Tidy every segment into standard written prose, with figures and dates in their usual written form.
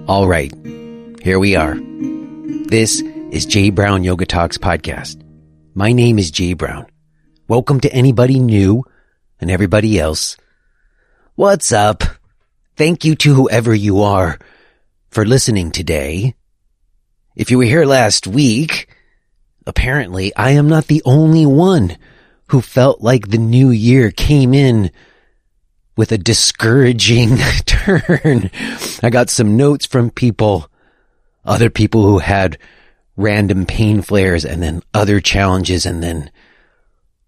All right, here we are. This is Jay Brown Yoga Talks podcast. My name is Jay Brown. Welcome to anybody new and everybody else. What's up? Thank you to whoever you are for listening today. If you were here last week, apparently I am not the only one who felt like the new year came in with a discouraging turn. I got some notes from other people who had random pain flares and then other challenges, and then,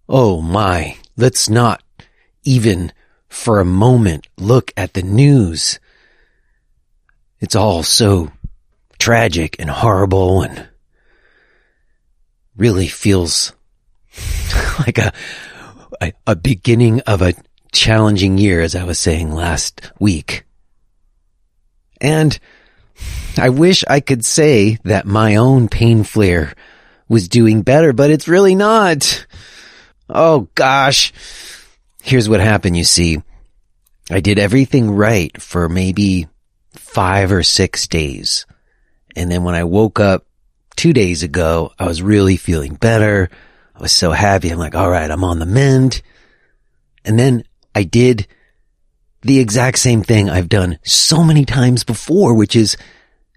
oh my, let's not even for a moment look at the news. It's all so tragic and horrible and really feels like a beginning of a challenging year, as I was saying last week. And I wish I could say that my own pain flare was doing better, but it's really not. Oh gosh. Here's what happened, you see. I did everything right for maybe 5 or 6 days. And then when I woke up 2 days ago, I was really feeling better. I was so happy. I'm like, all right, I'm on the mend. And then I did the exact same thing I've done so many times before, which is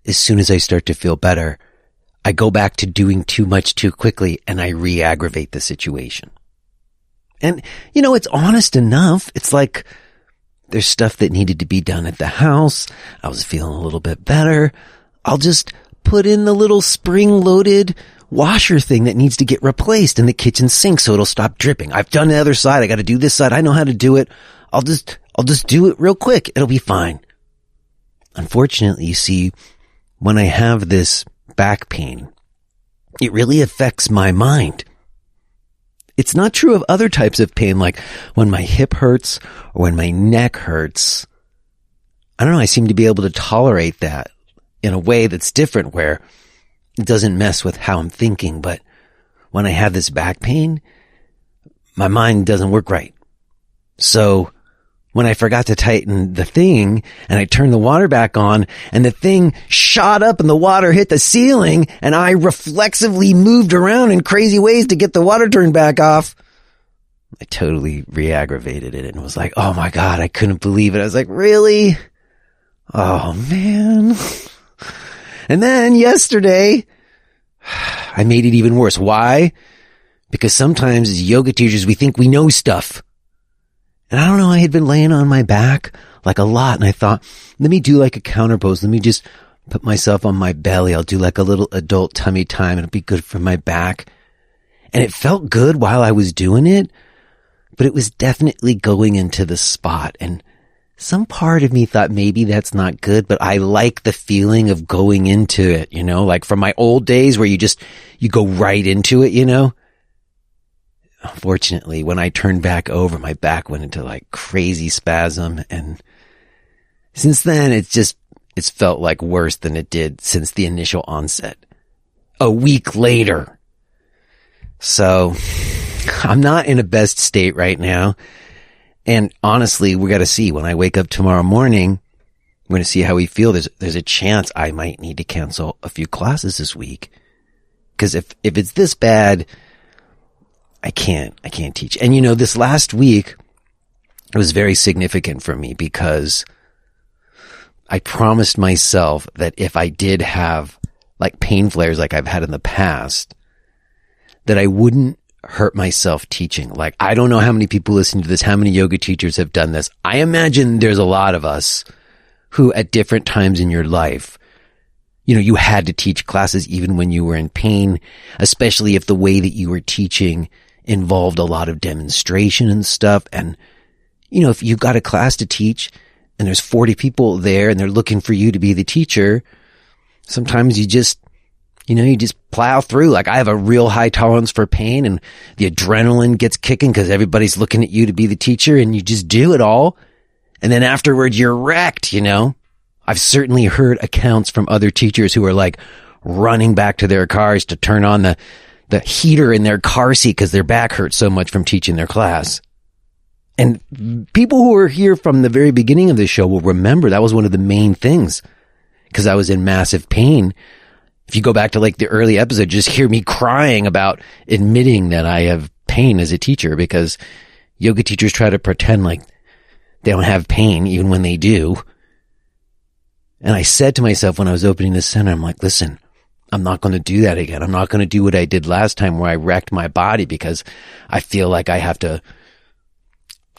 as soon as I start to feel better, I go back to doing too much too quickly and I re-aggravate the situation. And, it's honest enough. It's like there's stuff that needed to be done at the house. I was feeling a little bit better. I'll just put in the little spring-loaded washer thing that needs to get replaced in the kitchen sink so it'll stop dripping. I've done the other side. I got to do this side. I know how to do it. I'll just do it real quick. It'll be fine. Unfortunately, you see, when I have this back pain, it really affects my mind. It's not true of other types of pain, like when my hip hurts or when my neck hurts. I don't know. I seem to be able to tolerate that in a way that's different, where it doesn't mess with how I'm thinking. But when I have this back pain, my mind doesn't work right. So when I forgot to tighten the thing and I turned the water back on and the thing shot up and the water hit the ceiling and I reflexively moved around in crazy ways to get the water turned back off, I totally re-aggravated it and was like, oh my God, I couldn't believe it. I was like, really? Oh man. And then yesterday, I made it even worse. Why? Because sometimes as yoga teachers, we think we know stuff. And I don't know, I had been laying on my back like a lot, and I thought, let me do like a counter pose. Let me just put myself on my belly. I'll do like a little adult tummy time. It'll be good for my back. And it felt good while I was doing it, but it was definitely going into the spot. And some part of me thought maybe that's not good, but I like the feeling of going into it, like from my old days where you go right into it, Unfortunately, when I turned back over, my back went into like crazy spasm. And since then, it's felt like worse than it did since the initial onset. A week later. So I'm not in a best state right now. And honestly, we got to see when I wake up tomorrow morning, we're going to see how we feel. There's a chance I might need to cancel a few classes this week. Cause if it's this bad, I can't teach. And this last week, it was very significant for me because I promised myself that if I did have like pain flares like I've had in the past, that I wouldn't hurt myself teaching. Like, I don't know how many people listening to this, how many yoga teachers have done this. I imagine there's a lot of us who at different times in your life, you had to teach classes even when you were in pain, especially if the way that you were teaching involved a lot of demonstration and stuff. And, if you've got a class to teach and there's 40 people there and they're looking for you to be the teacher, sometimes you just plow through. Like, I have a real high tolerance for pain and the adrenaline gets kicking because everybody's looking at you to be the teacher and you just do it all. And then afterwards you're wrecked, I've certainly heard accounts from other teachers who are like running back to their cars to turn on the the heater in their car seat because their back hurts so much from teaching their class. And people who were here from the very beginning of this show will remember that was one of the main things, because I was in massive pain. If you go back to like the early episode, just hear me crying about admitting that I have pain as a teacher, because yoga teachers try to pretend like they don't have pain even when they do. And I said to myself when I was opening this center, I'm like, listen, I'm not going to do that again. I'm not going to do what I did last time where I wrecked my body because I feel like I have to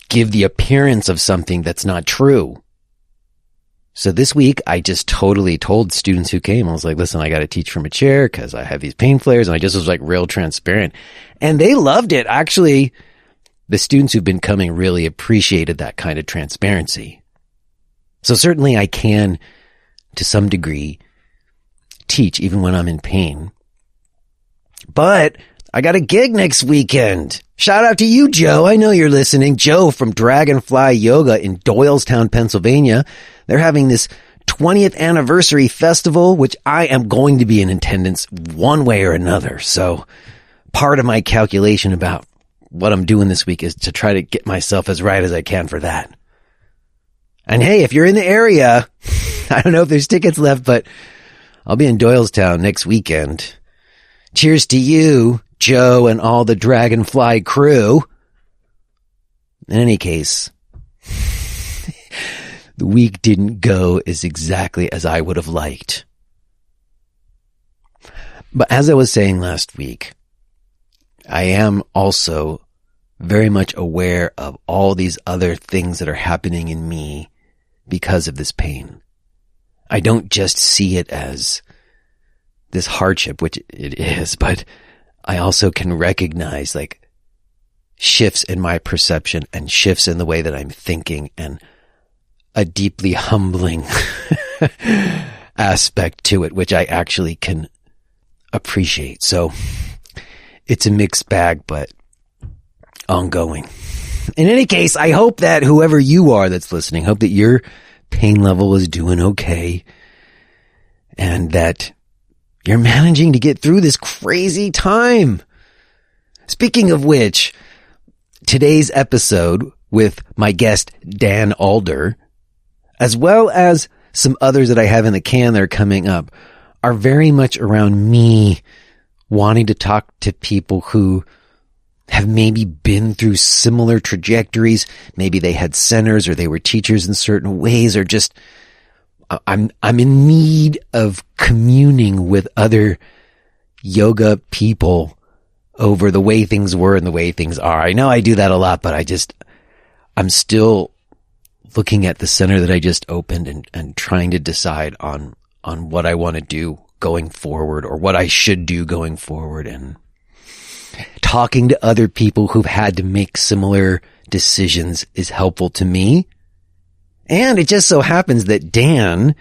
give the appearance of something that's not true. So this week, I just totally told students who came, I was like, listen, I got to teach from a chair because I have these pain flares. And I just was like real transparent. And they loved it. Actually, the students who've been coming really appreciated that kind of transparency. So certainly I can, to some degree, teach even when I'm in pain. But I got a gig next weekend. Shout out to you, Joe. I know you're listening. Joe from Dragonfly Yoga in Doylestown, Pennsylvania. They're having this 20th anniversary festival, which I am going to be in attendance one way or another. So part of my calculation about what I'm doing this week is to try to get myself as right as I can for that. And hey, if you're in the area, I don't know if there's tickets left, but I'll be in Doylestown next weekend. Cheers to you, Joe, and all the Dragonfly crew. In any case, the week didn't go as exactly as I would have liked. But as I was saying last week, I am also very much aware of all these other things that are happening in me because of this pain. I don't just see it as this hardship, which it is, but I also can recognize like shifts in my perception and shifts in the way that I'm thinking and a deeply humbling aspect to it, which I actually can appreciate. So it's a mixed bag, but ongoing. In any case, I hope that whoever you are that's listening, hope that your pain level is doing okay and that you're managing to get through this crazy time. Speaking of which, today's episode with my guest, Dan Alder, as well as some others that I have in the can that are coming up, are very much around me wanting to talk to people who have maybe been through similar trajectories. Maybe they had centers or they were teachers in certain ways, or just I'm in need of communing with other yoga people over the way things were and the way things are. I know I do that a lot, but I'm still looking at the center that I just opened and trying to decide on what I want to do going forward, or what I should do going forward, and talking to other people who've had to make similar decisions is helpful to me. And it just so happens that Dan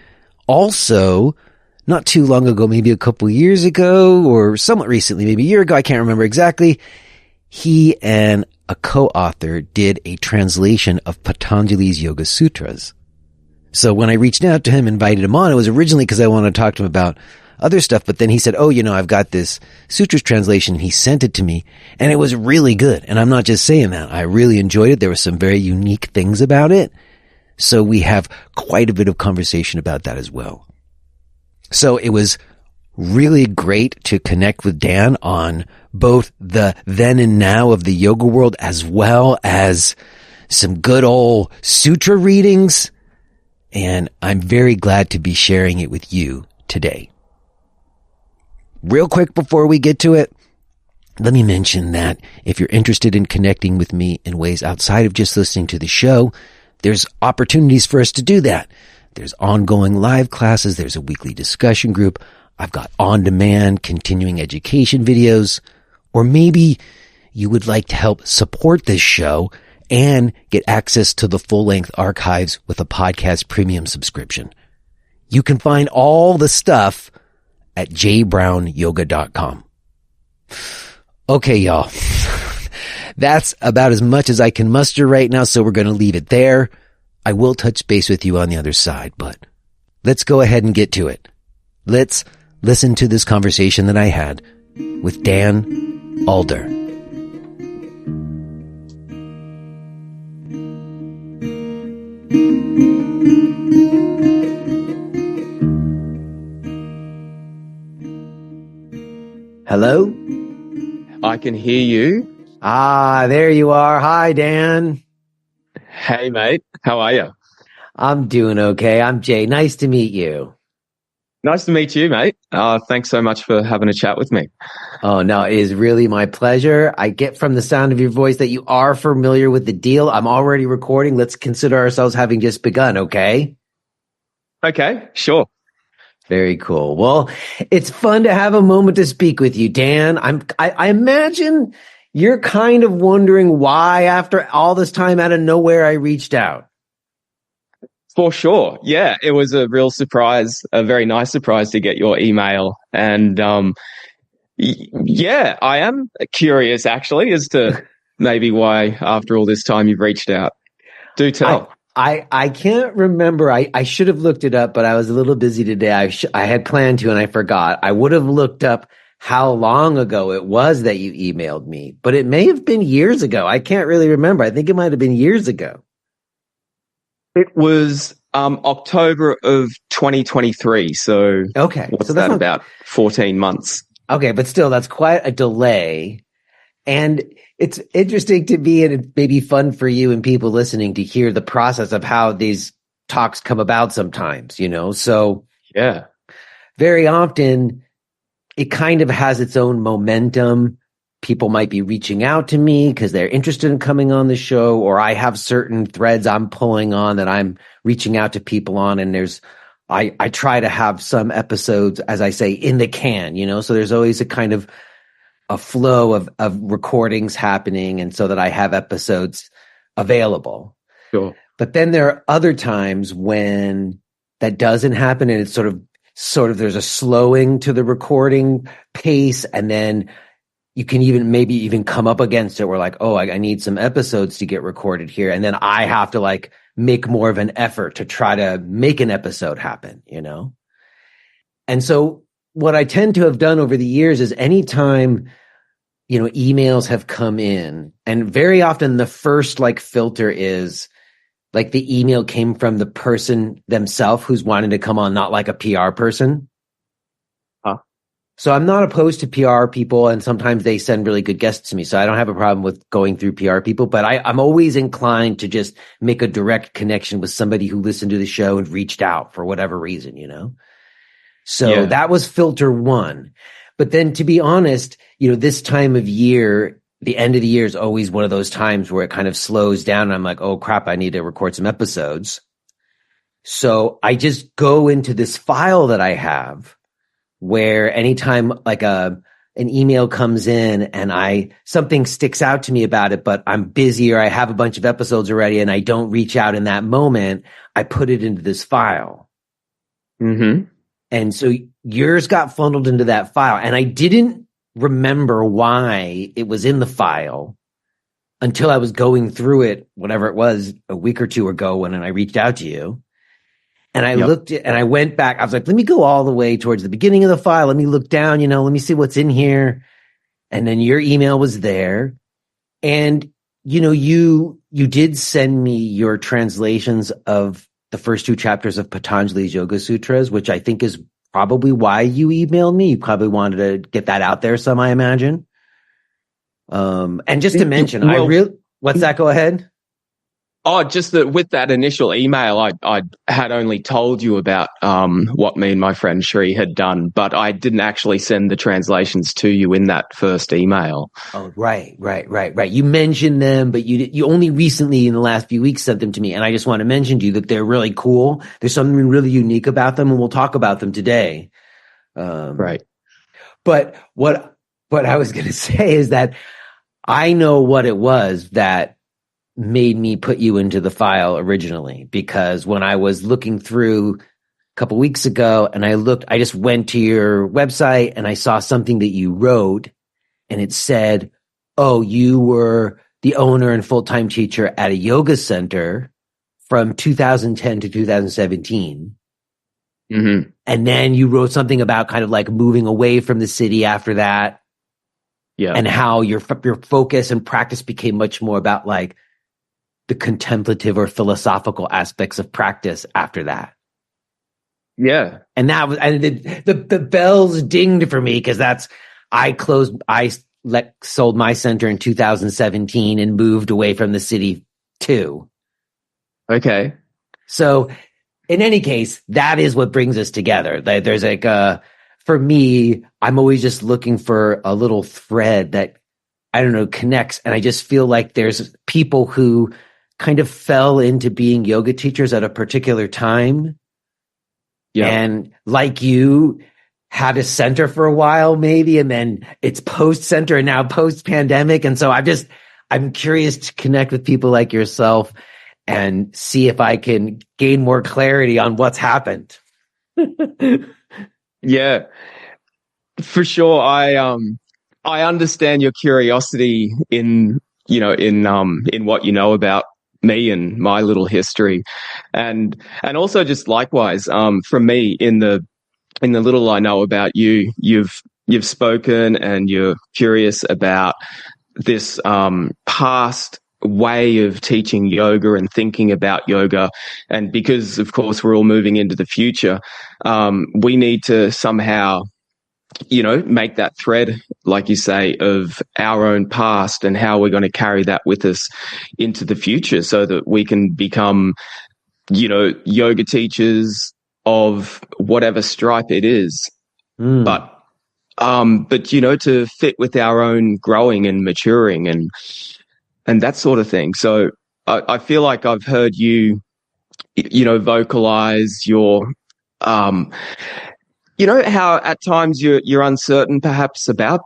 also, not too long ago, maybe a couple years ago or somewhat recently, maybe a year ago, I can't remember exactly, he and a co-author did a translation of Patanjali's Yoga Sutras. So when I reached out to him, invited him on, it was originally because I wanted to talk to him about other stuff, but then he said, oh, I've got this sutras translation. He sent it to me and it was really good. And I'm not just saying that. I really enjoyed it. There were some very unique things about it. So we have quite a bit of conversation about that as well. So it was really great to connect with Dan on both the then and now of the yoga world, as well as some good old sutra readings. And I'm very glad to be sharing it with you today. Real quick before we get to it, let me mention that if you're interested in connecting with me in ways outside of just listening to the show, there's opportunities for us to do that. There's ongoing live classes. There's a weekly discussion group. I've got on-demand continuing education videos. Or maybe you would like to help support this show and get access to the full-length archives with a podcast premium subscription. You can find all the stuff at jbrownyoga.com. Okay, y'all. That's about as much as I can muster right now, so we're going to leave it there. I will touch base with you on the other side, but let's go ahead and get to it. Let's listen to this conversation that I had with Dan Alder. Hello? I can hear you. Ah, there you are. Hi, Dan. Hey, mate. How are you? I'm doing okay. I'm Jay. Nice to meet you. Nice to meet you, mate. Thanks so much for having a chat with me. Oh, no, it is really my pleasure. I get from the sound of your voice that you are familiar with the deal. I'm already recording. Let's consider ourselves having just begun, okay? Okay, sure. Very cool. Well, it's fun to have a moment to speak with you, Dan. I imagine you're kind of wondering why, after all this time out of nowhere, I reached out. For sure. Yeah, it was a real surprise, a very nice surprise to get your email. And yeah, I am curious actually as to maybe why after all this time you've reached out. Do tell. I can't remember. I should have looked it up, but I was a little busy today. I had planned to and I forgot. I would have looked up how long ago it was that you emailed me, but it may have been years ago. I can't really remember. I think it might have been years ago. It was October of 2023. So Okay. what's So that's that, not about 14 months? okay, but still, that's quite a delay. And it's interesting to me, and it may be fun for you and people listening to hear the process of how these talks come about sometimes, you know? So Yeah. very often it kind of has its own momentum. People might be reaching out to me because they're interested in coming on the show, or I have certain threads I'm pulling on that I'm reaching out to people on. And I try to have some episodes, as I say, in the can, you know? So there's always a kind of a flow of recordings happening, and so that I have episodes available. Sure. But then there are other times when that doesn't happen, and it's sort of there's a slowing to the recording pace, and then you can maybe even come up against it. We're like, oh, I need some episodes to get recorded here, and then I have to like make more of an effort to try to make an episode happen, you know? And so what I tend to have done over the years is anytime, you know, emails have come in, and very often the first like filter is like the email came from the person themselves who's wanting to come on, not like a PR person. Huh. So I'm not opposed to PR people, and sometimes they send really good guests to me. So I don't have a problem with going through PR people, but I'm always inclined to just make a direct connection with somebody who listened to the show and reached out for whatever reason, you know? So that was filter one. But then, to be honest, you know, this time of year, the end of the year is always one of those times where it kind of slows down. And I'm like, oh crap, I need to record some episodes. So I just go into this file that I have where anytime like an email comes in and something sticks out to me about it, but I'm busy or I have a bunch of episodes already and I don't reach out in that moment, I put it into this file. Mm-hmm. And so yours got funneled into that file. And I didn't remember why it was in the file until I was going through it, whatever it was, a week or two ago when I reached out to you. And I looked at, and I went back. I was like, let me go all the way towards the beginning of the file. Let me look down, you know, let me see what's in here. And then your email was there. And, you know, you did send me your translations of the first two chapters of Patanjali's Yoga Sutras, which I think is probably why you emailed me. You probably wanted to get that out there some, I imagine. And just to mention, what's that? Go ahead. Oh, just that with that initial email, I had only told you about what me and my friend Shri had done, but I didn't actually send the translations to you in that first email. Oh, right. You mentioned them, but you only recently in the last few weeks sent them to me. And I just want to mention to you that they're really cool. There's something really unique about them, and we'll talk about them today. Right. But what I was going to say is that I know what it was that made me put you into the file originally, because when I was looking through a couple weeks ago and I just went to your website and I saw something that you wrote, and it said, oh, you were the owner and full-time teacher at a yoga center from 2010 to 2017. Mm-hmm. And then you wrote something about kind of like moving away from the city after that. Yeah. and how your focus and practice became much more about like the contemplative or philosophical aspects of practice after that. Yeah. And that was, and the bells dinged for me because I sold my center in 2017 and moved away from the city too. Okay. So in any case, that is what brings us together. There's like for me, I'm always just looking for a little thread that, I don't know, connects. And I just feel like there's people who kind of fell into being yoga teachers at a particular time. Yeah. And like you, had a center for a while maybe, and then it's post center and now post pandemic. And so I'm curious to connect with people like yourself and see if I can gain more clarity on what's happened. Yeah, for sure. I understand your curiosity in what you know about me and my little history, and also just likewise, from me in the little I know about you, you've spoken and you're curious about this past way of teaching yoga and thinking about yoga. And because, of course, we're all moving into the future, we need to somehow, make that thread, like you say, of our own past and how we're going to carry that with us into the future so that we can become, yoga teachers of whatever stripe it is. But to fit with our own growing and maturing and that sort of thing. So I feel like I've heard you, vocalize your, how at times you're uncertain perhaps about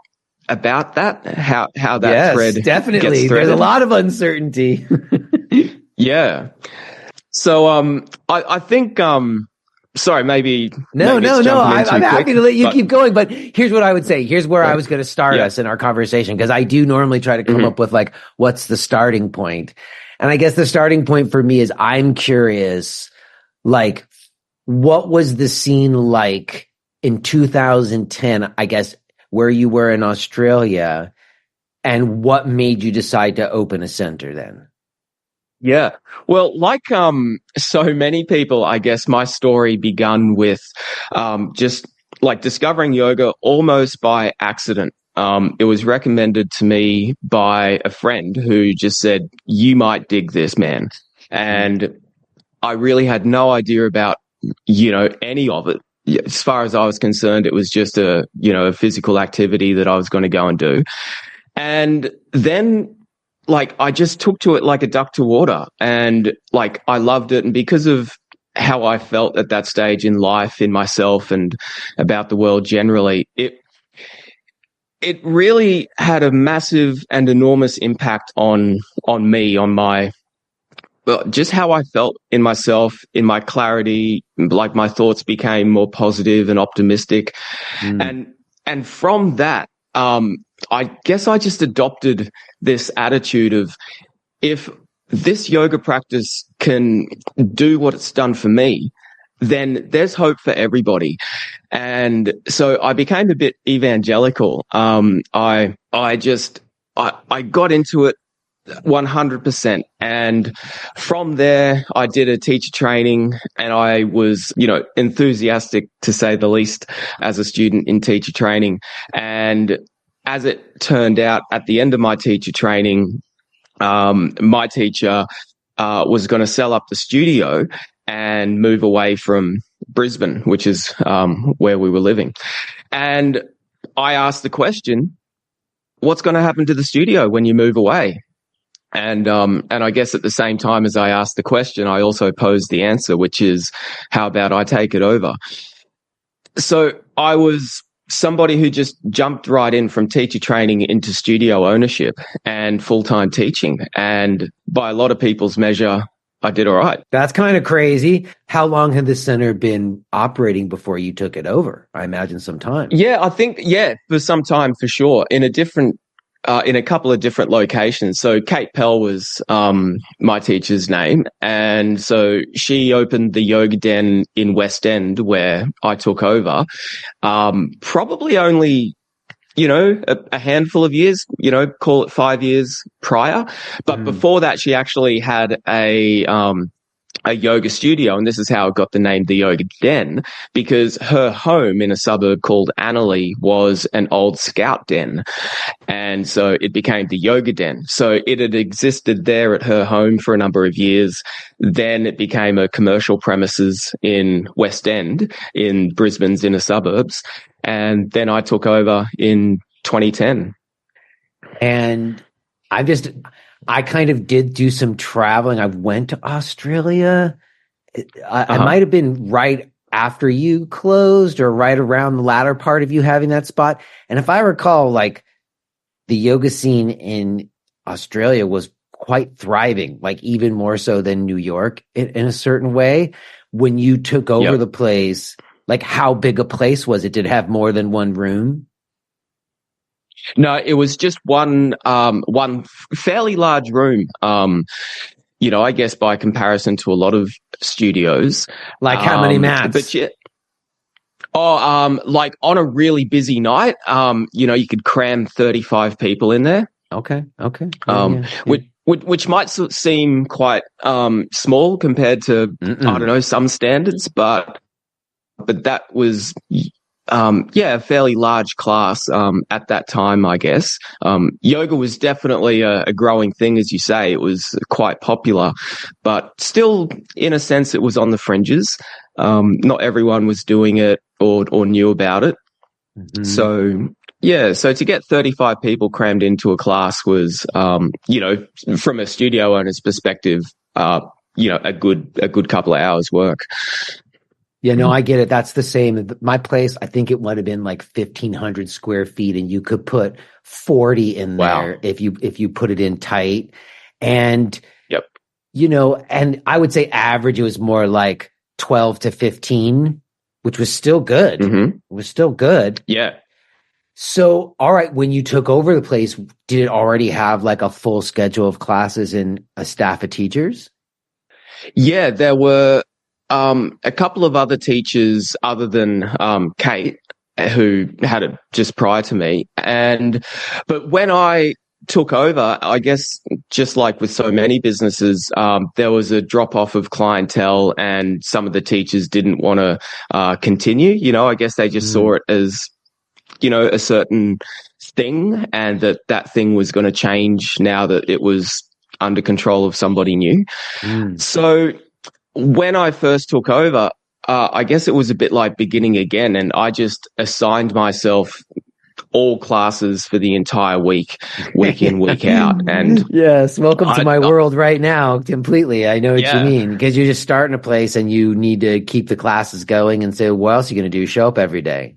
that, how that thread definitely gets threaded. There's a lot of uncertainty. Yeah. So I think sorry, maybe No. I'm happy to let you keep going, but here's what I would say. Here's where I was going to start us in our conversation, because I do normally try to come up with like, what's the starting point? And I guess the starting point for me is I'm curious, like, what was the scene like in 2010, I guess, where you were in Australia, and what made you decide to open a center then? Yeah. Well, like so many people, I guess my story begun with just like discovering yoga almost by accident. It was recommended to me by a friend who just said, "You might dig this, man." And I really had no idea about, any of it. As far as I was concerned, it was just a physical activity that I was going to go and do. And then like I just took to it like a duck to water, and like I loved it. And because of how I felt at that stage in life, in myself and about the world generally, it really had a massive and enormous impact on me, on my, well, just how I felt in myself, in my clarity. Like my thoughts became more positive and optimistic. And from that, I guess I just adopted this attitude of, if this yoga practice can do what it's done for me, then there's hope for everybody. And so I became a bit evangelical. I got into it 100%. And from there, I did a teacher training, and I was, enthusiastic to say the least as a student in teacher training. And as it turned out, at the end of my teacher training, my teacher was going to sell up the studio and move away from Brisbane, which is where we were living. And I asked the question, what's going to happen to the studio when you move away? And I guess at the same time as I asked the question, I also posed the answer, which is, how about I take it over? So I was somebody who just jumped right in from teacher training into studio ownership and full-time teaching. And by a lot of people's measure, I did all right. That's kind of crazy. How long had the center been operating before you took it over? I imagine some time. Yeah, I think, for some time for sure. In a couple of different locations. So Kate Pell was my teacher's name. And so she opened the yoga den in West End, where I took over. Probably only, a handful of years, call it 5 years prior. But before that, she actually had a yoga studio, and this is how it got the name the Yoga Den, because her home in a suburb called Annerley was an old scout den, and so it became the Yoga Den. So it had existed there at her home for a number of years. Then it became a commercial premises in West End, in Brisbane's inner suburbs, and then I took over in 2010. And I kind of did do some traveling. I went to Australia. I might have been right after you closed or right around the latter part of you having that spot. And if I recall, like, the yoga scene in Australia was quite thriving, like even more so than New York in a certain way. When you took over the place, like, how big a place was it? Did it have more than one room? No, it was just one fairly large room. I guess by comparison to a lot of studios. Like how many mats? But like on a really busy night, you could cram 35 people in there. Okay. Which might seem quite small compared to I don't know, some standards, but that was a fairly large class at that time, I guess. Yoga was definitely a growing thing, as you say. It was quite popular, but still, in a sense, it was on the fringes. Not everyone was doing it or knew about it. So to get 35 people crammed into a class was, from a studio owner's perspective, a good couple of hours work. Yeah, no, I get it. That's the same. My place, I think it would have been like 1,500 square feet, and you could put 40 in there if you put it in tight. And, and I would say average, it was more like 12 to 15, which was still good. It was still good. Yeah. So, all right, when you took over the place, did it already have like a full schedule of classes and a staff of teachers? Yeah, there were a couple of other teachers other than Kate, who had it just prior to me. But when I took over, I guess just like with so many businesses, there was a drop off of clientele, and some of the teachers didn't want to continue. I guess they just saw it as, a certain thing, and that thing was going to change now that it was under control of somebody new. So when I first took over, I guess it was a bit like beginning again, and I just assigned myself all classes for the entire week in, week out. And yes, welcome to my world right now. Completely. I know what you mean, because you're just starting a place and you need to keep the classes going and say, what else are you going to do? Show up every day.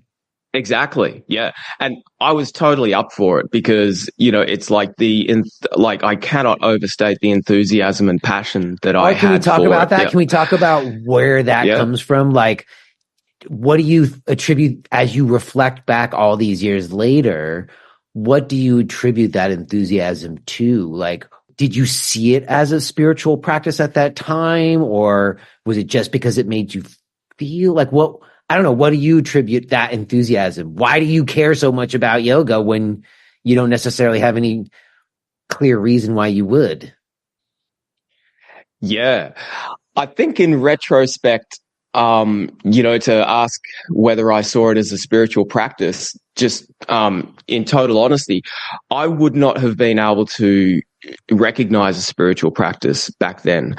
Exactly. Yeah. And I was totally up for it because, it's like I cannot overstate the enthusiasm and passion that I had. Can we talk about that? Yeah. Can we talk about where that comes from? Like, what do you attribute, as you reflect back all these years later, what do you attribute that enthusiasm to? Like, did you see it as a spiritual practice at that time, or was it just because it made you feel like what? I don't know. What do you attribute that enthusiasm? Why do you care so much about yoga when you don't necessarily have any clear reason why you would? Yeah. I think in retrospect, to ask whether I saw it as a spiritual practice, just in total honesty, I would not have been able to recognize a spiritual practice back then.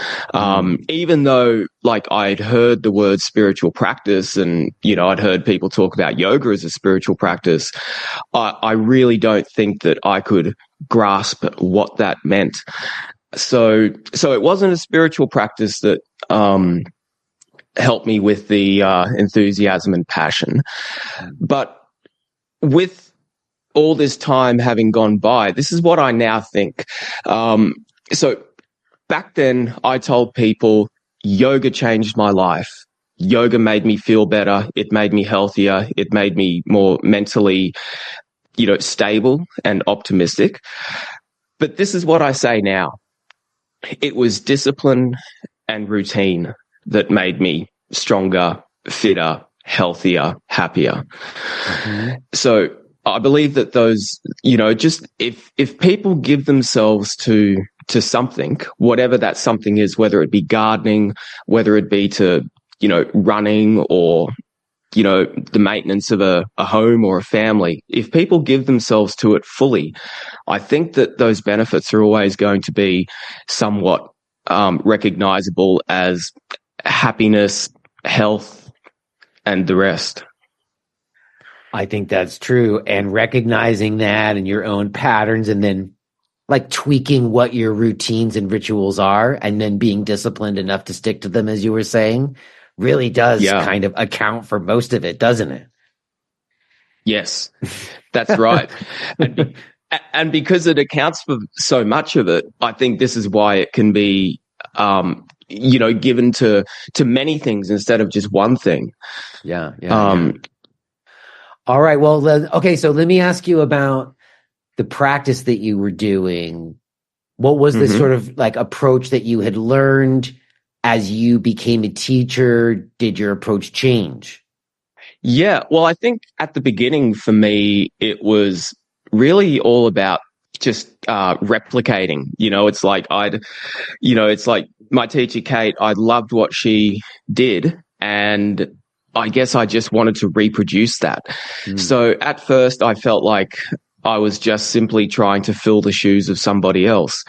Even though I'd heard the word spiritual practice and, I'd heard people talk about yoga as a spiritual practice, I really don't think that I could grasp what that meant. So it wasn't a spiritual practice that, helped me with the enthusiasm and passion. But with all this time having gone by, this is what I now think. So back then, I told people yoga changed my life. Yoga made me feel better. It made me healthier. It made me more mentally, stable and optimistic. But this is what I say now. It was discipline and routine that made me stronger, fitter, healthier, happier. So I believe that those, just if people give themselves to something, whatever that something is, whether it be gardening, whether it be to, running, or, the maintenance of a home or a family, if people give themselves to it fully, I think that those benefits are always going to be somewhat recognizable as happiness, health, and the rest. I think that's true. And recognizing that and your own patterns, and then like tweaking what your routines and rituals are, and then being disciplined enough to stick to them, as you were saying, really does kind of account for most of it, doesn't it? Yes, that's right. And because it accounts for so much of it, I think this is why it can be, given to many things instead of just one thing. Yeah. All right. Well, okay. So let me ask you about the practice that you were doing. What was the sort of like approach that you had learned as you became a teacher? Did your approach change? Yeah. Well, I think at the beginning for me, it was really all about just replicating. It's like it's like my teacher, Kate, I loved what she did, and I guess I just wanted to reproduce that. So at first I felt like I was just simply trying to fill the shoes of somebody else.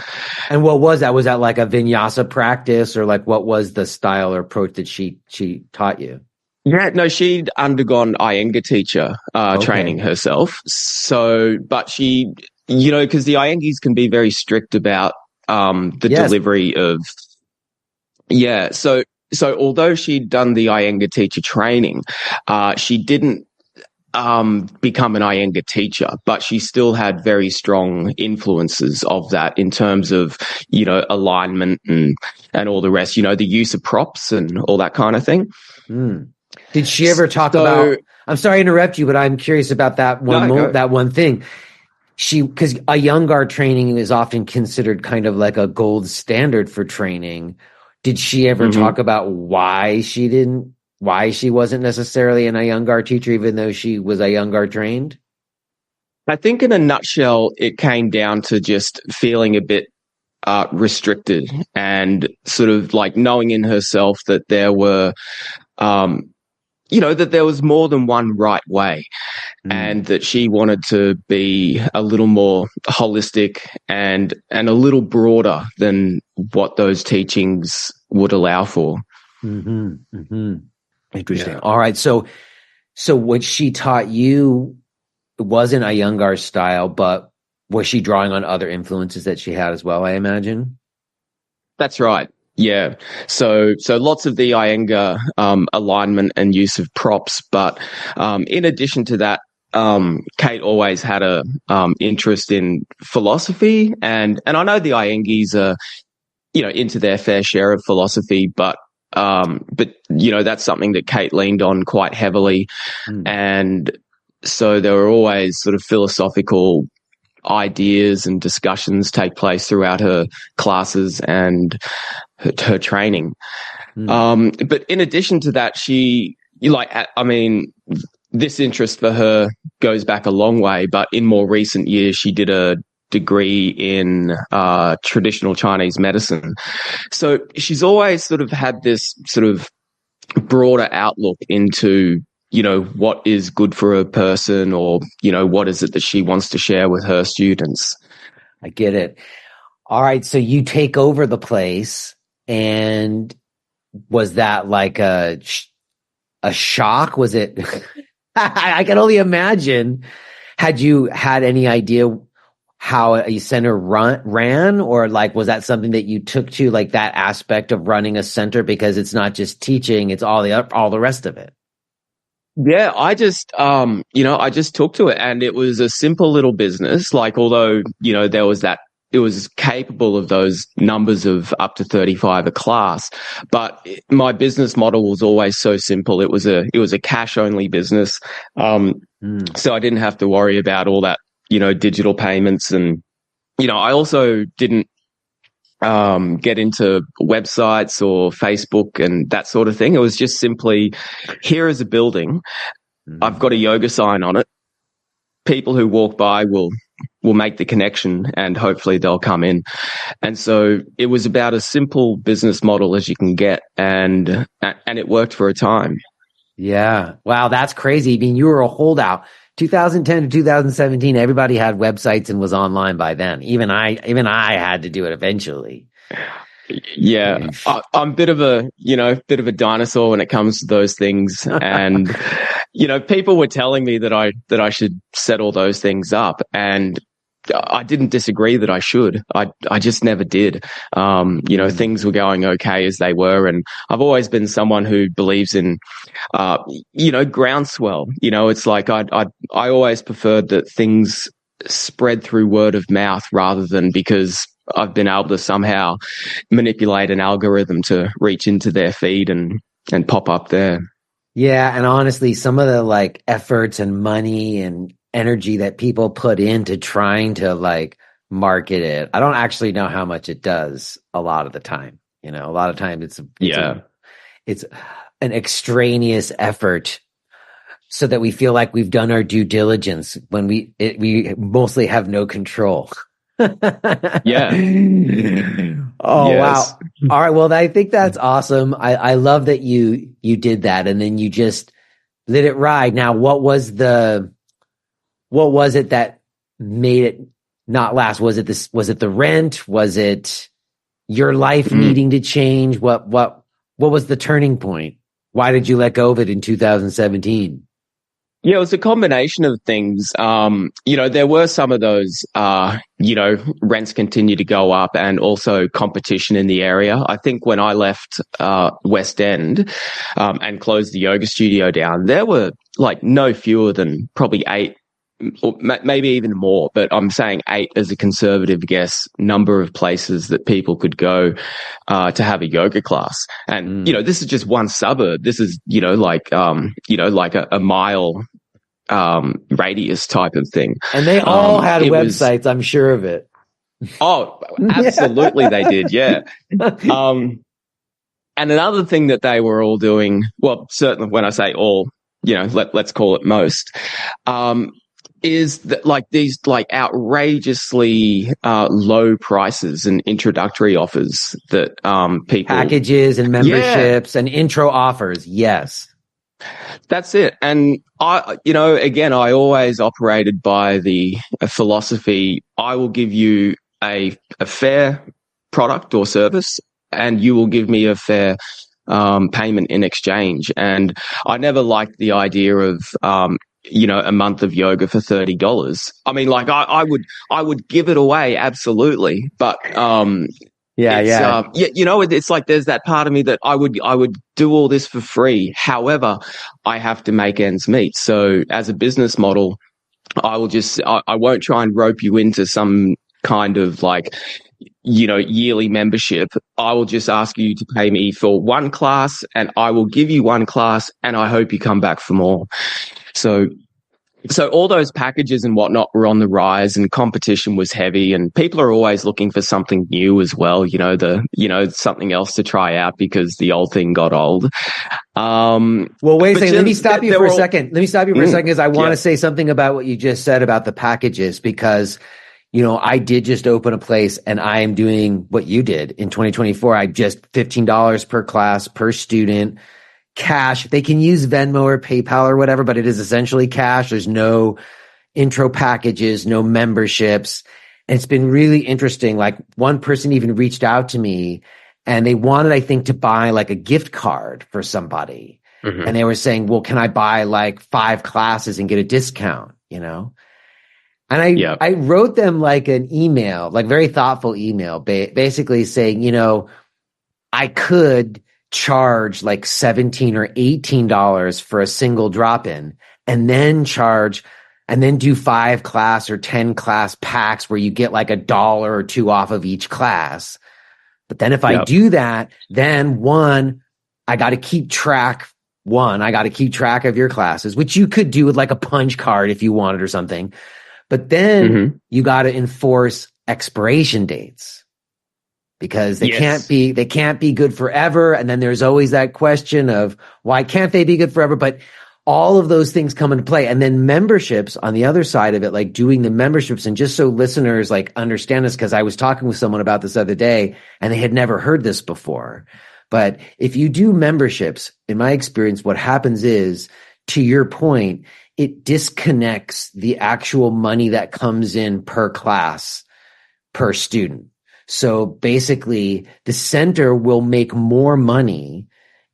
And what was that? Was that like a vinyasa practice, or like what was the style or approach that she taught you? Yeah, no, she'd undergone Iyengar teacher training herself. So, but she, because the Iyengars can be very strict about the delivery of, So although she'd done the Iyengar teacher training, she didn't become an Iyengar teacher, but she still had very strong influences of that in terms of, alignment and all the rest, the use of props and all that kind of thing. Did she ever talk about, I'm sorry to interrupt you, but I'm curious about that one thing. Because Iyengar training is often considered kind of like a gold standard for training. Did she ever talk about why she wasn't necessarily an Iyengar teacher, even though she was Iyengar trained? I think in a nutshell, it came down to just feeling a bit restricted, and sort of like knowing in herself that there were, that there was more than one right way, and that she wanted to be a little more holistic and a little broader than what those teachings would allow for. Interesting. Yeah. All right. So what she taught you wasn't Iyengar style, but was she drawing on other influences that she had as well, I imagine? That's right. Yeah. So lots of the Iyengar alignment and use of props, but in addition to that, Kate always had a interest in philosophy, and I know the Iyengars are, into their fair share of philosophy, but that's something that Kate leaned on quite heavily, and so there were always sort of philosophical ideas and discussions take place throughout her classes and her training. But in addition to that, this interest for her goes back a long way, but in more recent years, she did a degree in traditional Chinese medicine. So she's always sort of had this sort of broader outlook into, what is good for a person, or, what is it that she wants to share with her students. I get it. All right. So you take over the place, and was that like a shock? Was it? I can only imagine. Had you had any idea how a center ran, or like, was that something that you took to, like that aspect of running a center, because it's not just teaching, it's all the rest of it? Yeah, I just took to it, and it was a simple little business. Like, although, there was that, it was capable of those numbers of up to 35 a class, but my business model was always so simple. It was a cash only business. So I didn't have to worry about all that, digital payments. And, I also didn't get into websites or Facebook and that sort of thing. It was just simply, here is a building. I've got a yoga sign on it. people who walk by will make the connection and hopefully they'll come in. And so it was about as simple business model as you can get, and it worked for a time. Yeah. Wow, that's crazy. I mean, you were a holdout. 2010 to 2017, everybody had websites and was online by then. Even I had to do it eventually. Yeah, I'm a bit of a dinosaur when it comes to those things. And, people were telling me that I should set all those things up, and I didn't disagree that I should. I just never did. Things were going okay as they were. And I've always been someone who believes in, groundswell. It's like I always preferred that things spread through word of mouth rather than because I've been able to somehow manipulate an algorithm to reach into their feed and pop up there. Yeah. And honestly, some of the efforts and money and energy that people put into trying to market it, I don't actually know how much it does a lot of the time. A lot of times it's an extraneous effort so that we feel like we've done our due diligence when we mostly have no control. Yeah. Oh, yes. wow. All right. Well, I think that's awesome. I love that you did that and then you just let it ride. Now, what was it that made it not last? Was it the rent? Was it your life needing to change? What was the turning point? Why did you let go of it in 2017? Yeah, it was a combination of things. There were some of those, rents continue to go up and also competition in the area. I think when I left West End and closed the yoga studio down, there were no fewer than probably 8, or maybe even more, but I'm saying 8 as a conservative guess, number of places that people could go to have a yoga class. And, this is just one suburb. This is, a mile radius type of thing. And they all had websites, I'm sure of it. Oh, absolutely they did, yeah. And another thing that they were all doing, well, certainly when I say all, let's call it most, is that these outrageously low prices and introductory offers that people packages and memberships and intro offers. Yes. That's it. And I always operated by the philosophy, I will give you a fair product or service and you will give me a fair payment in exchange. And I never liked the idea of a month of yoga for $30. I mean, I would give it away, absolutely. But it's like there's that part of me that I would do all this for free. However, I have to make ends meet. So as a business model, I won't try and rope you into some kind of yearly membership. I will just ask you to pay me for one class and I will give you one class and I hope you come back for more. So all those packages and whatnot were on the rise and competition was heavy and people are always looking for something new as well, something else to try out because the old thing got old. Well, wait a second. Let me stop you for a second. Because I want to say something about what you just said about the packages because, I did just open a place and I am doing what you did in 2024. I just $15 per class per student. Cash. They can use Venmo or PayPal or whatever, but it is essentially cash. There's no intro packages, no memberships. And it's been really interesting. One person even reached out to me and they wanted, I think, to buy a gift card for somebody. Mm-hmm. And they were saying, well, can I buy 5 classes and get a discount, And I wrote them an email, very thoughtful email, basically saying, I could charge $17 or $18 for a single drop-in and then do 5 class or 10 class packs where you get $1 or $2 off of each class. But then if I do that, then I got to keep track of your classes, which you could do with a punch card if you wanted or something. But then you got to enforce expiration dates. Because they can't be good forever. And then there's always that question of why can't they be good forever? But all of those things come into play. And then memberships on the other side of it, like doing the memberships. And just so listeners like understand this, because I was talking with someone about this other day and they had never heard this before. But if you do memberships, in my experience, what happens is, to your point, it disconnects the actual money that comes in per class, per student. So basically, the center will make more money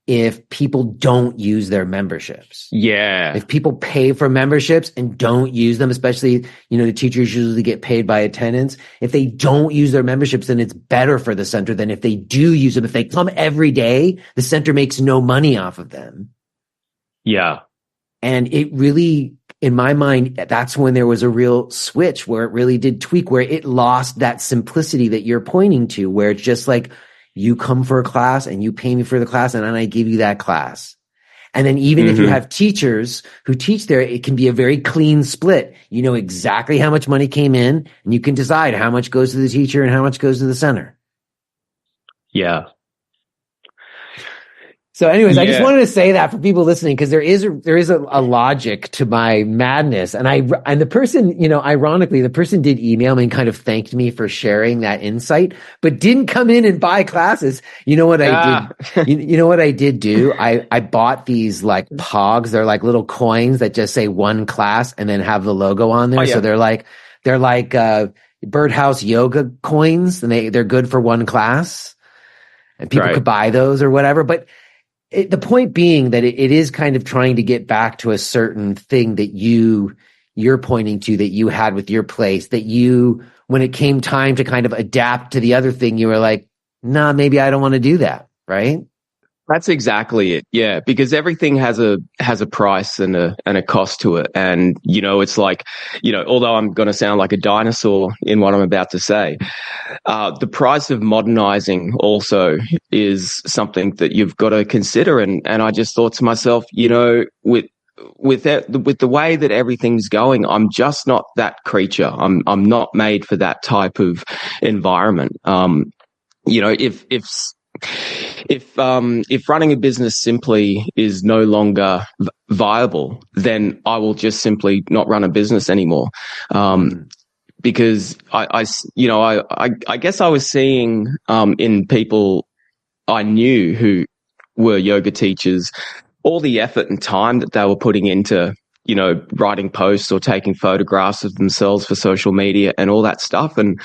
if people don't use their memberships. Yeah. If people pay for memberships and don't use them, especially, the teachers usually get paid by attendance. If they don't use their memberships, then it's better for the center than if they do use them. If they come every day, the center makes no money off of them. Yeah. And it really, in my mind, that's when there was a real switch where it really did tweak, where it lost that simplicity that you're pointing to, where it's just like, you come for a class and you pay me for the class and then I give you that class. And then even if you have teachers who teach there, it can be a very clean split. You know exactly how much money came in and you can decide how much goes to the teacher and how much goes to the center. Yeah. So anyways, I just wanted to say that for people listening, because there is a logic to my madness. And the person, ironically, the person did email me and kind of thanked me for sharing that insight, but didn't come in and buy classes. You know what I did? You know what I did do? I bought these like pogs. They're like little coins that just say one class and then have the logo on there. Oh, yeah. So they're like birdhouse yoga coins, and they're good for one class, and people could buy those or whatever. But the point being that it is kind of trying to get back to a certain thing that you're pointing to, that you had with your place, that when it came time to kind of adapt to the other thing, you were like, nah, maybe I don't want to do that. Right. That's exactly it. Yeah. Because everything has a price and a cost to it. And, it's like, although I'm going to sound like a dinosaur in what I'm about to say, the price of modernizing also is something that you've got to consider. And I just thought to myself, with the way that everything's going, I'm just not that creature. I'm not made for that type of environment. If running a business simply is no longer viable, then I will just simply not run a business anymore. Because I guess I was seeing in people I knew who were yoga teachers, all the effort and time that they were putting into, writing posts or taking photographs of themselves for social media and all that stuff. And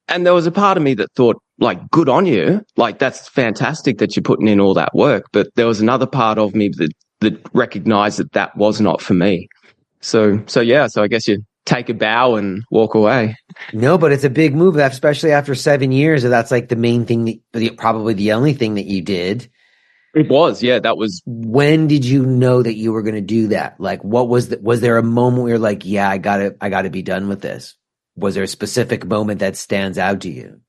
there was a part of me that thought, like, good on you. Like, that's fantastic that you're putting in all that work. But there was another part of me that recognized that was not for me. So I guess you take a bow and walk away. No, but it's a big move, especially after 7 years. That's like the main thing, probably the only thing that you did. It was, yeah, that was. When did you know that you were going to do that? Like, was there a moment where you're like, yeah, I gotta be done with this? Was there a specific moment that stands out to you?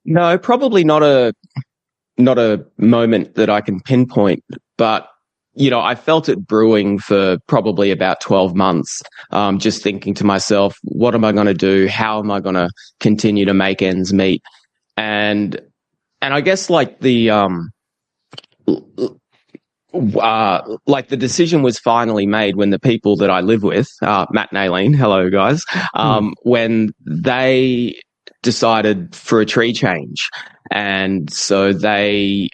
No, probably not a moment that I can pinpoint, but I felt it brewing for probably about 12 months. Just thinking to myself, what am I going to do? How am I going to continue to make ends meet? And I guess like the decision was finally made when the people that I live with, Matt and Aileen, hello guys, when they decided for a tree change. And so they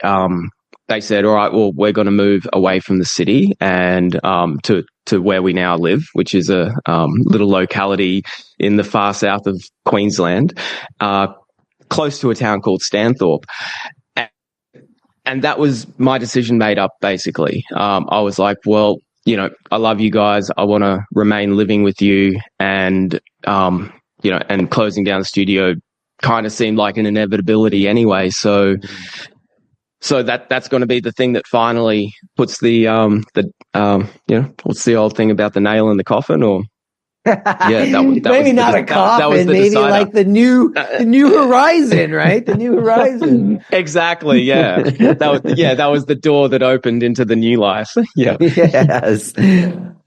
said, all right, well, we're going to move away from the city and to where we now live, which is a little locality in the far south of Queensland, close to a town called Stanthorpe. And that was my decision made up, basically. I was like, well, I love you guys. I want to remain living with you. And, and closing down the studio kind of seemed like an inevitability anyway. So that's going to be the thing that finally puts the what's the old thing about the nail in the coffin, or that maybe not a coffin, maybe decider. Like the new horizon, right? The new horizon. Exactly. Yeah. That was the door that opened into the new life. Yeah. Yes.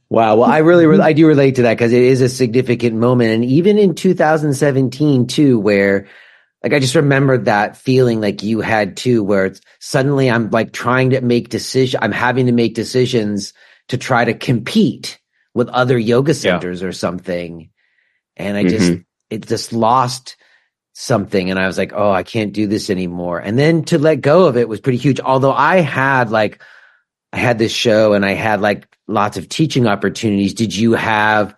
Wow. Well, I do relate to that, because it is a significant moment. And even in 2017 too, where like, I just remembered that feeling like you had too, where it's suddenly I'm like trying to make decisions. I'm having to make decisions to try to compete with other yoga centers or something. And it just lost something. And I was like, oh, I can't do this anymore. And then to let go of it was pretty huge. Although I had this show and I had like lots of teaching opportunities. Did you have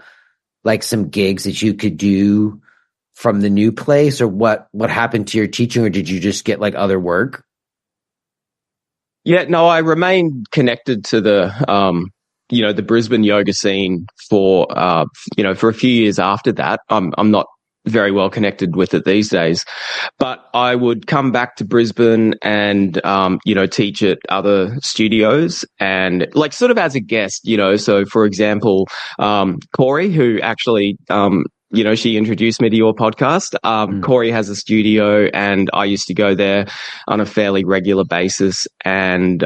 like some gigs that you could do from the new place, or what happened to your teaching, or did you just get like other work? Yeah, no, I remained connected to the Brisbane yoga scene for for a few years after that. I'm not very well connected with it these days, but I would come back to Brisbane and teach at other studios and like sort of as a guest, so for example, Corey, who actually she introduced me to your podcast. Corey has a studio and I used to go there on a fairly regular basis and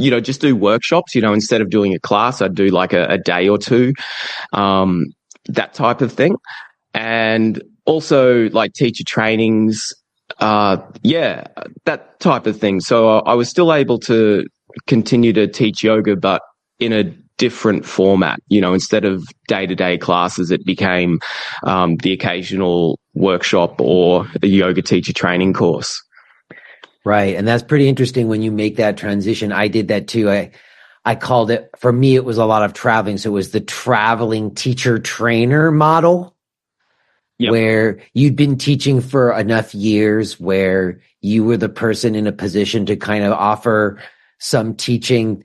just do workshops, instead of doing a class, I'd do like a day or two, that type of thing. And also like teacher trainings, that type of thing. So I was still able to continue to teach yoga, but in a different format. Instead of day-to-day classes, it became the occasional workshop or a yoga teacher training course. Right. And that's pretty interesting when you make that transition. I did that too. I called it, for me, it was a lot of traveling. So it was the traveling teacher trainer model. Yep. Where you'd been teaching for enough years where you were the person in a position to kind of offer some teaching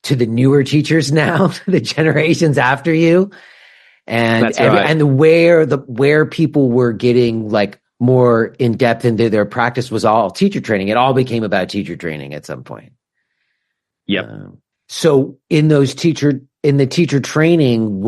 to the newer teachers now, the generations after you. And and where people were getting like more in depth into their practice was all teacher training. It all became about teacher training at some point. Yep. So in the teacher training,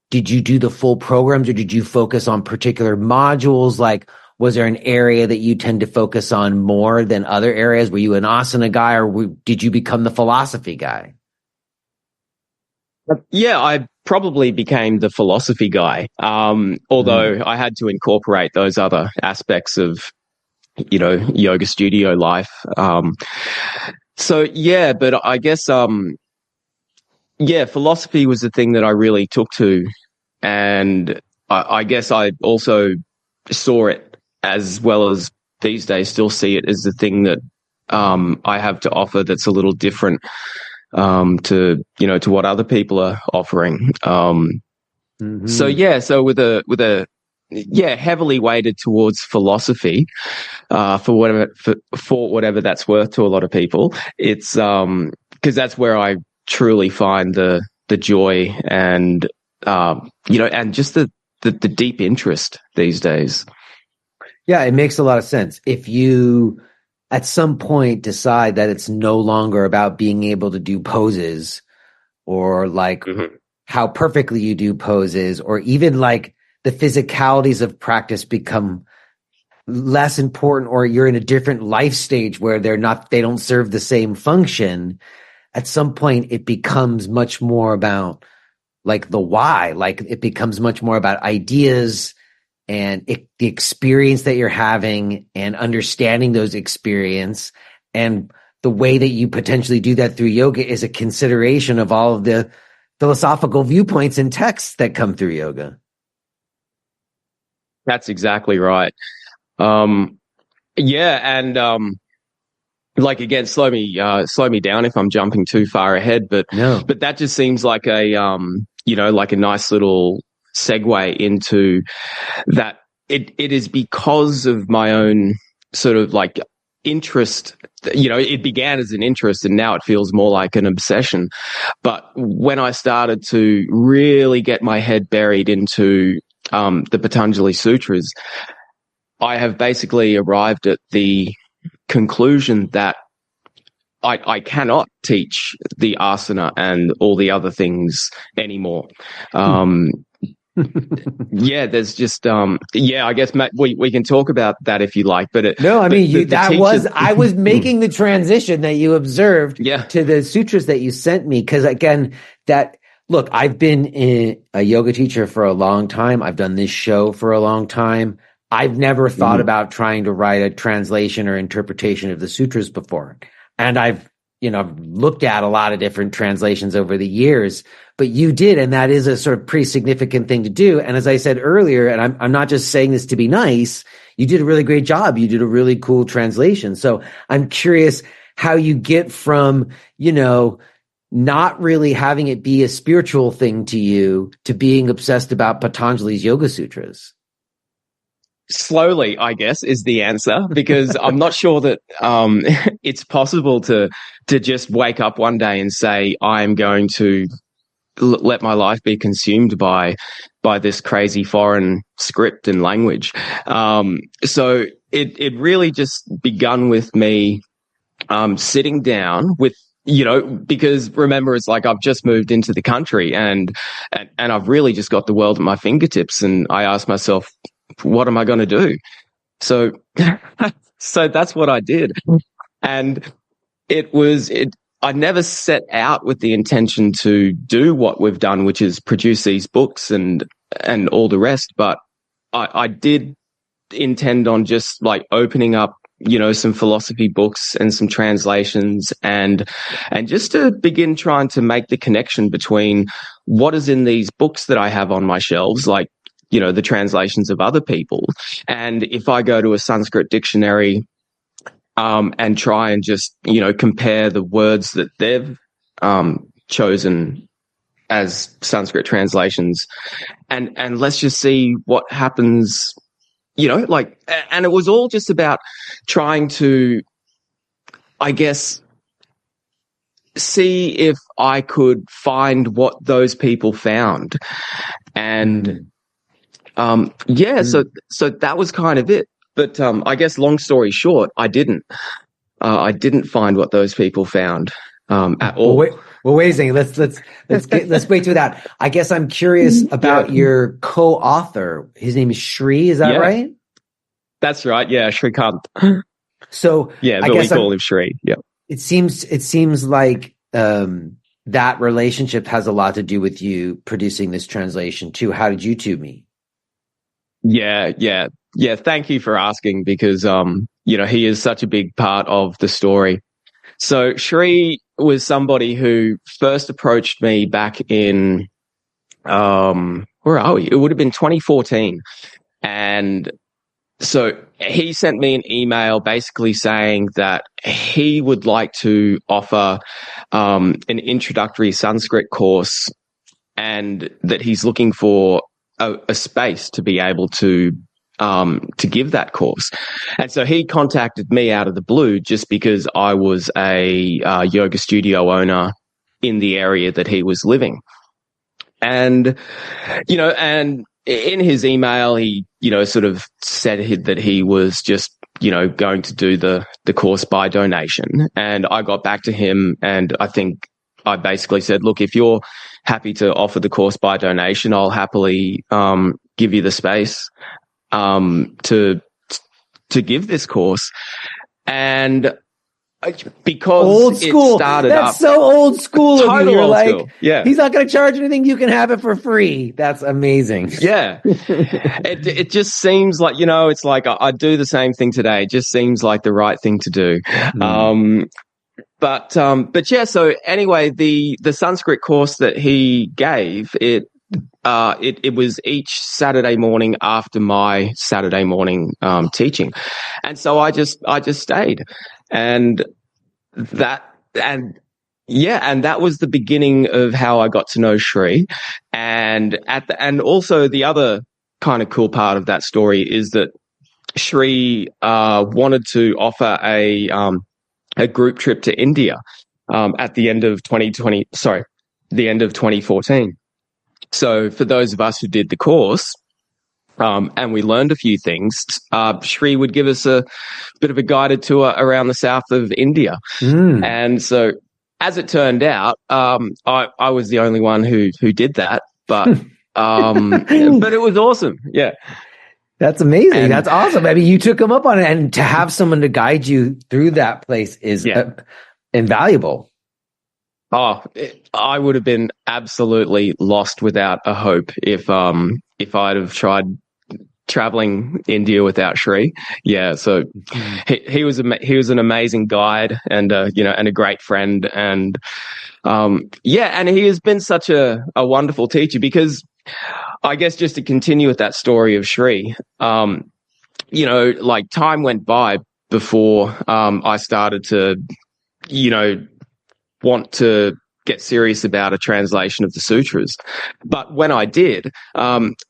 did you do the full programs or did you focus on particular modules? Like, was there an area that you tend to focus on more than other areas? Were you an asana guy or did you become the philosophy guy? Yeah, I probably became the philosophy guy. Although I had to incorporate those other aspects of, yoga studio life. But I guess, philosophy was the thing that I really took to. And I guess I also saw it, as well as these days still see it, as the thing that I have to offer that's a little different to what other people are offering. So with a heavily weighted towards philosophy, for whatever that's worth to a lot of people. It's because that's where I truly find the joy and and just the deep interest these days. Yeah, it makes a lot of sense. If you at some point decide that it's no longer about being able to do poses or like how perfectly you do poses, or even like the physicalities of practice become less important, or you're in a different life stage where they don't serve the same function. At some point it becomes much more about like the why, like it becomes much more about ideas and the experience that you're having and understanding those experience. And the way that you potentially do that through yoga is a consideration of all of the philosophical viewpoints and texts that come through yoga. That's exactly right. And like again, slow me down if I'm jumping too far ahead, but that just seems like a like a nice little segue into that. It is because of my own sort of like interest. It began as an interest and now it feels more like an obsession. But when I started to really get my head buried into the Patanjali Sutras, I have basically arrived at the conclusion that I cannot teach the asana and all the other things anymore. There's just I guess Matt, we can talk about that if you like, but I was making the transition that you observed to the sutras that you sent me, because again, look, I've been a yoga teacher for a long time. I've done this show for a long time. I've never thought about trying to write a translation or interpretation of the sutras before. And I've I've looked at a lot of different translations over the years, but you did. And that is a sort of pretty significant thing to do. And as I said earlier, and I'm not just saying this to be nice, you did a really great job. You did a really cool translation. So I'm curious how you get from, not really having it be a spiritual thing to you to being obsessed about Patanjali's Yoga Sutras. Slowly, I guess, is the answer, because I'm not sure that it's possible to just wake up one day and say, I'm going to let my life be consumed by this crazy foreign script and language. So it really just begun with me sitting down with, because remember, it's like I've just moved into the country and I've really just got the world at my fingertips, and I asked myself, what am I going to do? So that's what I did. And I never set out with the intention to do what we've done, which is produce these books and all the rest. But I did intend on just like opening up, some philosophy books and some translations and just to begin trying to make the connection between what is in these books that I have on my shelves, like, the translations of other people. And if I go to a Sanskrit dictionary, and try and just, compare the words that they've, chosen as Sanskrit translations and let's just see what happens, and it was all just about trying to, I guess, see if I could find what those people found. And, so that was kind of it. But I guess long story short, I didn't find what those people found at all. Wait a second. Let's wait through that. I guess I'm curious about your co-author. His name is Shri. Is that right? That's right. Yeah, Shrikant. So but we call him Shri. Yeah. It seems like that relationship has a lot to do with you producing this translation too. How did you two meet? Yeah. Thank you for asking, because, he is such a big part of the story. So Shri was somebody who first approached me back in, where are we? It would have been 2014. And so he sent me an email basically saying that he would like to offer, an introductory Sanskrit course, and that he's looking for a space to be able to give that course. And so he contacted me out of the blue just because I was a yoga studio owner in the area that he was living. And, and in his email, he, sort of said that he was just, going to do the course by donation. And I got back to him, and I think I basically said, look, if you're happy to offer the course by donation, I'll happily give you the space to give this course. And because old school. It started That's up, so old school of you. You're like, school. Yeah, he's not going to charge anything. You can have it for free. That's amazing. Yeah. It just seems like, it's like I do the same thing today. It just seems like the right thing to do. But yeah, so anyway, the Sanskrit course that he gave, it was each Saturday morning after my Saturday morning teaching. And so I just stayed. And that was the beginning of how I got to know Shri. And also the other kind of cool part of that story is that Shri wanted to offer a group trip to India at the end of 2014. So for those of us who did the course, and we learned a few things, Shri would give us a bit of a guided tour around the south of India. And so as it turned out, I was the only one who did that, but but it was awesome. Yeah. That's amazing. That's awesome. I mean, you took him up on it, and to have someone to guide you through that place is invaluable. Oh, I would have been absolutely lost without a hope if I'd have tried traveling India without Shri. Yeah, so he was an amazing guide, and and a great friend, and and he has been such a wonderful teacher, because I guess just to continue with that story of Shri, like time went by before I started to want to get serious about a translation of the sutras. But when I did,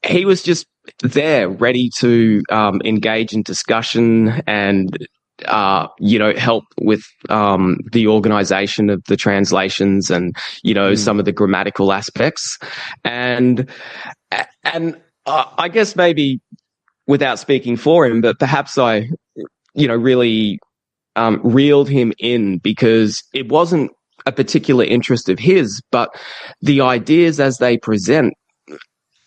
he was just there, ready to engage in discussion and help with the organization of the translations, and some of the grammatical aspects, and I guess maybe without speaking for him, but perhaps I really reeled him in, because it wasn't a particular interest of his, but the ideas as they present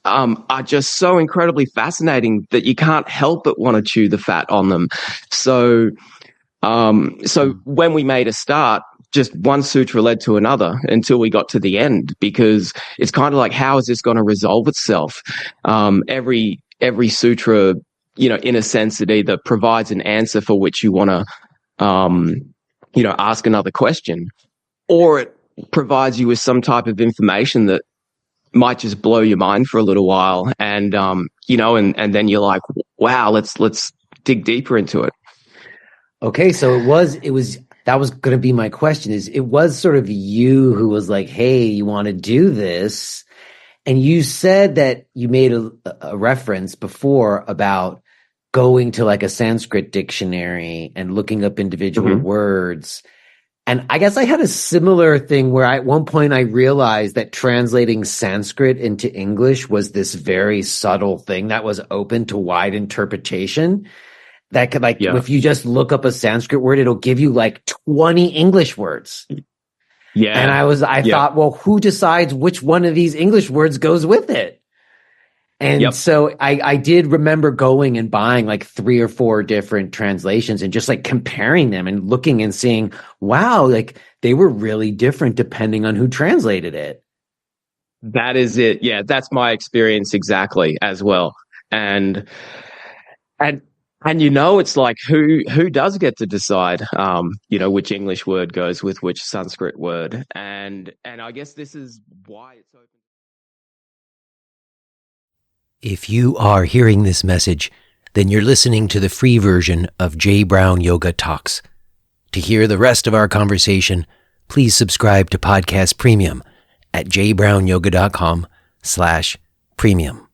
are just so incredibly fascinating that you can't help but want to chew the fat on them. So when we made a start, just one sutra led to another until we got to the end, because it's kind of like, how is this going to resolve itself? Every sutra, in a sense, it either provides an answer for which you want to, ask another question, or it provides you with some type of information that might just blow your mind for a little while. And, and then you're like, wow, let's dig deeper into it. Okay. So that was going to be my question, is it was sort of you who was like, hey, you want to do this? And you said that you made a reference before about going to like a Sanskrit dictionary and looking up individual words. And I guess I had a similar thing where at one point I realized that translating Sanskrit into English was this very subtle thing that was open to wide interpretation. That could if you just look up a Sanskrit word, it'll give you like 20 English words. Yeah. And I thought, well, who decides which one of these English words goes with it? And so I did remember going and buying like 3 or 4 different translations and just like comparing them and looking and seeing, wow, like they were really different depending on who translated it. That is it. Yeah, that's my experience exactly as well. And it's like, who does get to decide, which English word goes with which Sanskrit word. And I guess this is why it's open. If you are hearing this message, then you're listening to the free version of J. Brown Yoga Talks. To hear the rest of our conversation, please subscribe to Podcast Premium at jbrownyoga.com/premium.